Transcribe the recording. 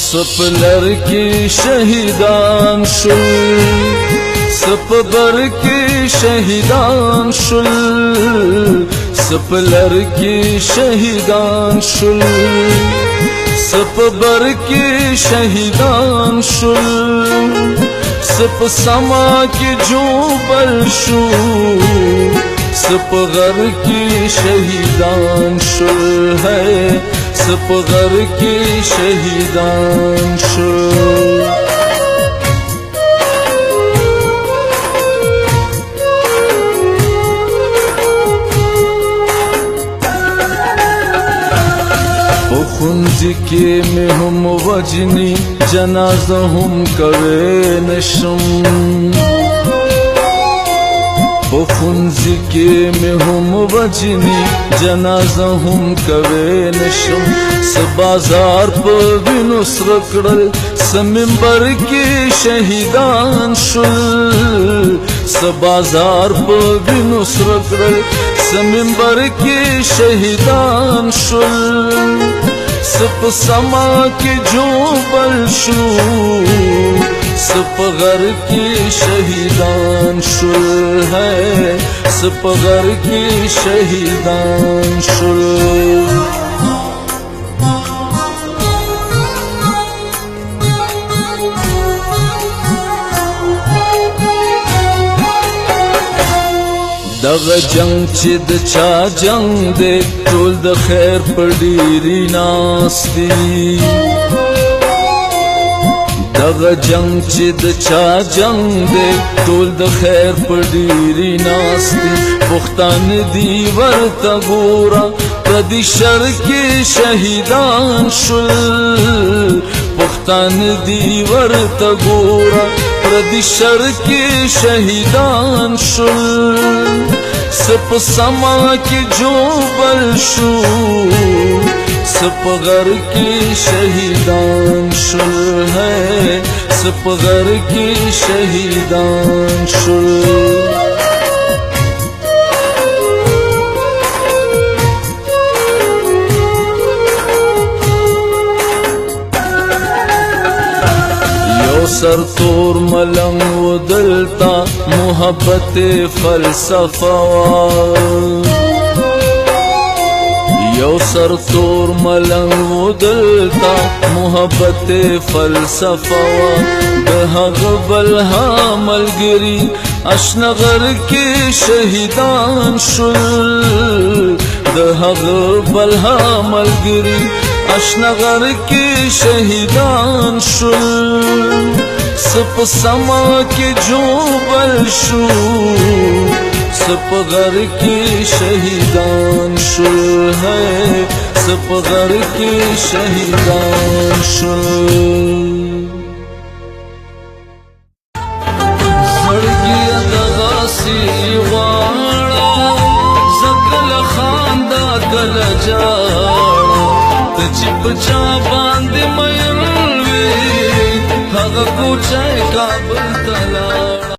سپلر کی شهیدان شل سپبر کی شهیدان شل سپلر کی شهیدان شل سپبر کی شهیدان شل سپ سما کی جوبل شو سپ غر کی شهیدان شل ہے سپ غر کی شهیدان شل خنزی کی میں ہم وجنی جنازہ ہم کرے نشم خنزی کی میں ہم وجنی جنازہ ہم کرے نشم سبازار پر بنس رکڑل سمنبر کی شہیدان شل سبازار پر بنس رکڑل سمنبر کی شہیدان شل سپ سما کی جوبل شو سپ غر کی شہیدان شل ہے سپ غر کی شہیدان شل دغ جنگ چی د چا جنگ دے ټول د خیر پر ډیری ناس دی دغ جنگ چی د چا جنگ دے ټول د خیر پر ډیری ناس دی پختان دی ورته ګورا پردی شر کی شهیدان شل پختان دی ورته ګورا پردی شر کی شهیدان شل سپ سما کی جوبل شو سپ غر کی شہیدان شل ہے سپ غر کی شہیدان شل سر تور ملنگ و دلتا محبت فلسفہ یو سر تور ملنگ و دلتا محبت فلسفہ بہغ بلہا ملگری اشنغر کی شہیدان شل دہغ بلہا ملگری اشنغر کی شہیدان شل سپ سما کی جوبل شو سپ غر کی شہیدان شل ہے سپ غر کی شہیدان شل زړګي دغاسي غواړه زکل خاندا کل جاړه چې پچا باندې مېل وي هغه کوچای کابل تلا